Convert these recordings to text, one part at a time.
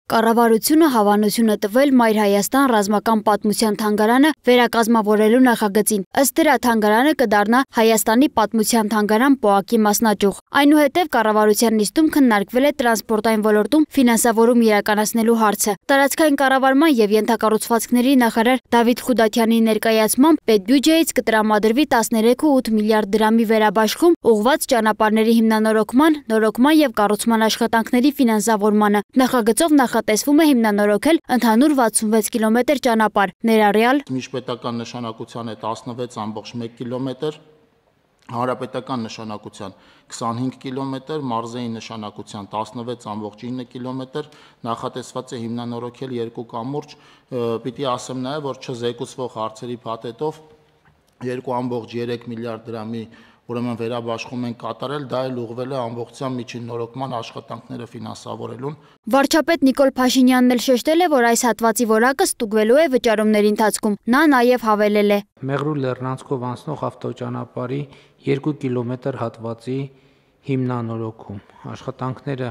Կառավարությունը հավանություն է տվել Մայր Հայաստան ռազմական պատմության թանգարանը վերակազմավորելու նախագծին։ Ըստ դրա թանգարանը կդառնա Հայաստանի պատմության թանգարան ՊՕԱԿ-ի մասնաճյուղ։ Այնուհետև կառավարության նիստում քննարկվել է տրանսպորտային ոլորտում ֆինանսավորում իրականացնելու հարցը։ Տարածքային կառավարման եւ ենթակառուցվածքների նախարար Դավիթ Խուդաթյանի ներկայացմամբ պետբյուջեից կտրամադրվի 13.8 միլիարդ դրամի վերաբաշխում ուղղված ճանապարհների հիմնանորոգման, նորոգման եւ կառուցման աշխատանքների ֆինանսավորմանը։ Նախագծով նախատեսվում է հիմնանորոգել ընդհանուր 66 կիլոմետր ճանապարհ, ներառյալ միջպետական նշանակության է 16.1 կիլոմետր, հանրապետական նշանակության 25 կիլոմետր, մարզային նշանակության 16.9 կիլոմետր, նախատեսված է հիմնանորոգել երկու կամուրջ, պիտի ասեմ նաև, որ չզեկուցվող հարցերի փաթեթով 2.3 միլիարդ դրամի ուրեմն վերաբաշխում են կատարել, դա էլ ուղղվել է ամբողջությամբ միջին նորոգման աշխատանքները ֆինանսավորելուն։ Վարչապետ Նիկոլ Փաշինյանն էլ շեշտել է, որ այս հատվածի որակը ստուգվելու է վճարումների ընթացքում։ Նա նաև հավելել է. Մեղրու լեռնանցքով անցնող ավտոճանապարհի 2 կիլոմետր հատվածի հիմնանորոգում։ Աշխատանքները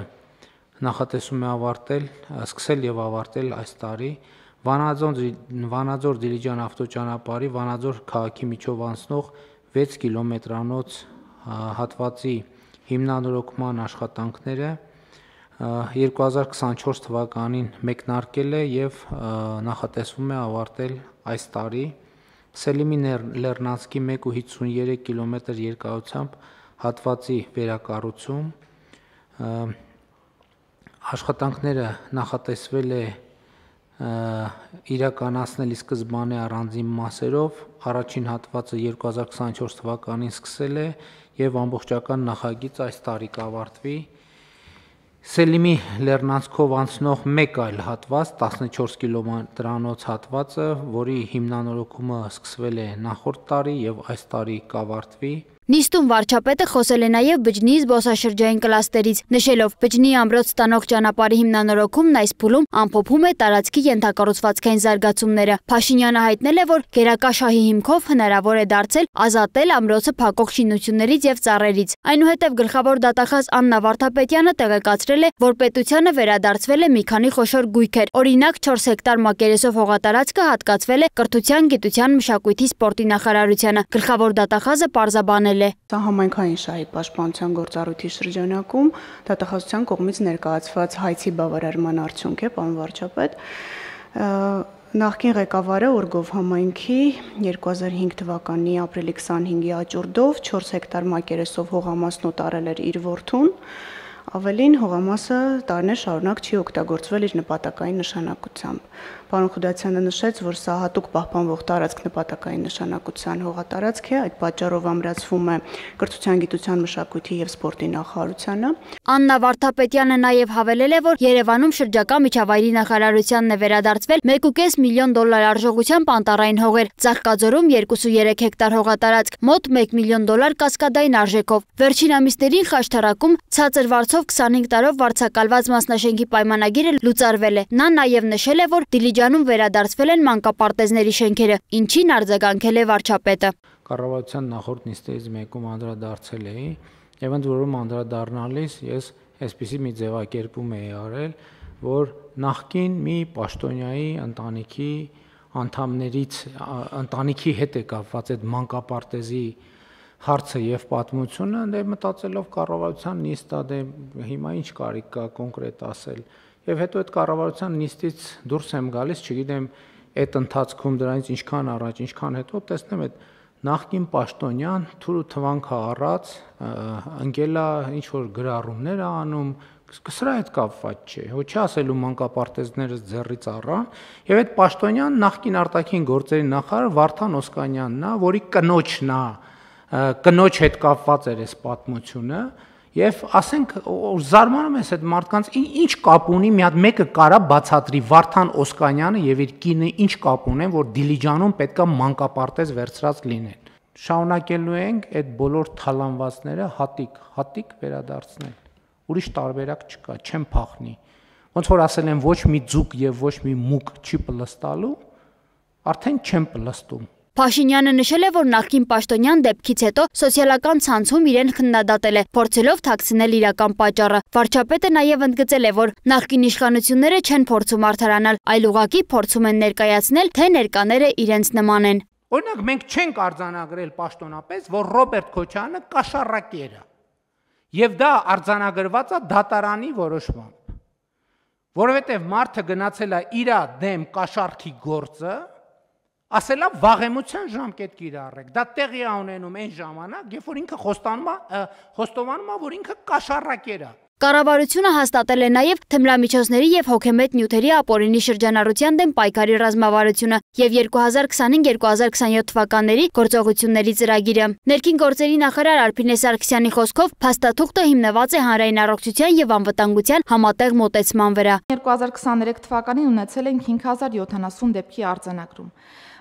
նախատեսում է սկսել եւ ավարտել այս տարի։ Վանաձոր Դիլիջան ավտոճանապարհի Վանաձոր քաղաքի միջով անցնող 6 կիլոմետրանոց հատվածի հիմնանորոգման աշխատանքները 2024 թվականին մեկնարկել է եւ նախատեսվում է ավարտել այս տարի։ Սելիմի Լեռնանցքի 1.53 կիլոմետր երկարությամբ հատվածի վերակառուցում աշխատանքները նախատեսվել է իրականացնել ի սկզբանե առանձին մասերով, առաջին հատվածը 2024 թվականին սկսել է եւ ամբողջական նախագիծ այս տարի կավարտվի։ Սելիմի Լեռնանցքով անցնող մեկ այլ հատված 14 կիլոմետրանոց հատվածը, որի հիմնանորոգումը սկսվել է նախորդ տարի եւ այս տարի կավարտվի։ Նիստում վարչապետը խոսել է նաև բջջի զբոսաշրջային կլաստերից, նշելով բջջի ամրոց ստանող ճանապարհի հիմնանորոգումն այս փուլում ամփոփում է տարածքի ենթակառուցվածքային զարգացումները։ Փաշինյանը հայտնել է, որ գերակա շահի հիմքով հնարավոր է դարձել ազատել ամրոցը փակող շինություններից եւ ծառերից։ Այնուհետև գլխավոր դատախազ Աննա Վարդապետյանը տեղեկացրել է, որ պետությանը վերադարձվել է մի քանի խոշոր գույքեր։ Օրինակ 4 հեկտար մակերեսով հողատարածքը հատկացվել է Կրթության, Գիտության, Մշակույթի, Սպորտի նախարարությանը։ Գլխավոր դատախազը պարզաբանել Սա համայնքային շահի պաշտպանության գործառույթի շրջանակում դատախազության կողմից ներկայացված հայցի բավարարման արդյունք է, պարոն վարչապետ։ Նախկին ղեկավարը Օրգով համայնքի 2005 թվականի ապրիլի 25-ի աճուրդով 4 հեկտար մակերեսով հողամասն օտարել էր իր որդուն, ավելին հողամասը տարիներ շարունակ չի օգտագործվել իր նպատակային նշանակությամբ։ Պարոն Խուդաթյանը նշեց, որ սա հատուկ պահպանվող տարածք նպատակային նշանակության հողատարածք է, այդ պատճառով ամրացվում է Կրթության, Գիտության, Մշակույթի եւ Սպորտի նախարարությանը։ Աննա Վարդապետյանը նաև հավելել է, որ Երևանում շրջակա միջավայրի նախարարությանն է վերադարձվել 1.5 միլիոն դոլար արժողությամբ անտառային հողեր, Ծաղկաձորում 2.3 հեկտար հողատարածք, մոտ 1 միլիոն դոլար կասկադային արժեքով։ Վերջին ամիսներին Խաշթարակում ցածր վարձով 25 տարով վարձակալված մասնաշենքի պայմանագիրը լուծարվել է։ Նա նաև նշել է, որ Դիլիջանում վերադարձվել են մանկապարտեզների շենքերը, ինչին արձագանքել է վարչապետը։ Կառավարության նախորդ նիստերից մեկում անդրադարձել էի եւ ընդ որում անդրադառնալիս ես այսպիսի մի ձևակերպում էի արել, որ նախկին մի պաշտոնյայի ընտանիքի հետ է կապված այդ մանկապարտեզի հարցը եւ պատմությունը, մտածելով կառավարության նիստա հիմա ինչ կարիք կա կոնկրետ ասել։ Եվ հետո այդ կառավարության նիստից դուրս եմ գալիս, չգիտեմ, այդ ընթացքում դրանից ինչքան առաջ, ինչքան հետո տեսնեմ այդ նախկին պաշտոնյան թուրու թվանքը առած ընկելա ինչ որ գրառումներ անում, սրա հետ կապված չէ։ Ոչ չի ասելու մանկապարտեզները ձեռից առան, եւ այդ պաշտոնյան նախկին արտաքին գործերի նախարար Վարդան Օսկանյանն է, որի կնոջն է, կնոջ հետ կապված էր այս պատմությունը։ Եվ ասենք զարմանում ես այդ մարդկանց ինչ կապ ունի, մի հատ մեկը կարա բացատրի Վարդան Օսկանյանը եւ իր կինը ինչ կապ ունեն, որ Դիլիջանում պետքա մանկապարտեզ վերցրած լինեն։ Շարունակելու ենք այդ բոլոր թալանվածները հատիկ վերադարձնել։ Ուրիշ տարբերակ չկա, չեմ փախնի։ Ոնց որ ասել են ոչ մի ձուկ եւ ոչ մի մուկ չի պլստալու, արդեն չեմ պլստում։ Փաշինյանը նշել է, որ նախկին պաշտոնյան դեպքից հետո սոցիալական ցանցում իրեն քննադատել է, փորձելով թաքցնել իրական պատճառը։ Վարչապետը նաև ընդգծել է, որ նախկին իշխանությունները չեն փորձում արդարանալ, այլ ուղղակի փորձում են ներկայացնել, թե ներկաները իրենց նման են։ Օրինակ մենք չենք արձանագրել պաշտոնապես, որ Ռոբերտ Քոչարյանը կաշառակեր է։ Եվ դա արձանագրված է դատարանի որոշմամբ։ Որովհետև մարդը գնացել է իր դեմ կաշառքի գործը, ասել է վաղեմության ժամկետ կիրառեք։ Դա տեղի է ունենում այն ժամանակ, երբ որ ինքը խոստովանում է, որ ինքը կաշառակեր է։ Կառավարությունը հաստատել է նաև թմրամիջոցների եւ հոգեմետ նյութերի ապօրինի շրջանառության դեմ պայքարի ռազմավարությունը եւ 2025-2027 թվականների գործողությունների ծրագիրը։ Ներքին գործերի նախարար Արփինե Սարգսյանի խոսքով փաստաթուղթը հիմնված է հանրային առողջության եւ անվտանգության համատեղ մոտեցման վրա։ 2023 թվականին ունեցել ենք 5070 դեպքի արձանագրում։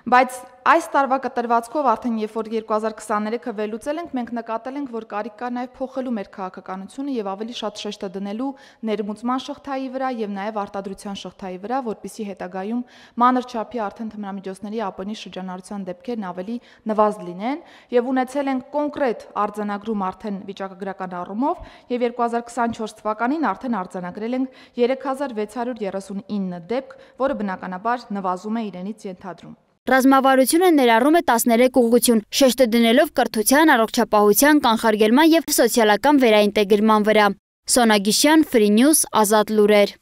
Բայց այս տարվա կտրվածքով արդեն երբ որ 2023-ը վերլուծել ենք, մենք նկատել ենք, որ կարիք կա նաև փոխելու մեր քաղաքականությունը եւ ավելի շատ շեշտը դնելու ներմուծման շղթայի վրա եւ նաև արտադրության շղթայի վրա, որպիսի հետագայում մանր չափի արդեն թմրամիջոցների ապօրինի շրջանառության դեպքերն ավելի նվազ լինեն եւ ունեցել ենք կոնկրետ արձանագրում արդեն վիճակագրական առումով եւ 2024 թվականին արդեն արձանագրել ենք 3639 դեպք, որը բնականաբար նվազում է իրենից ենթադրում։ Ռազմավարությունը ներառում է 13 ուղղություն, շեշտը դնելով կրթության, առողջապահության, կանխարգելման եւ սոցիալական վերաինտեգրման վրա։ Սոնա Գիշյան, Free News, Ազատ լուրեր։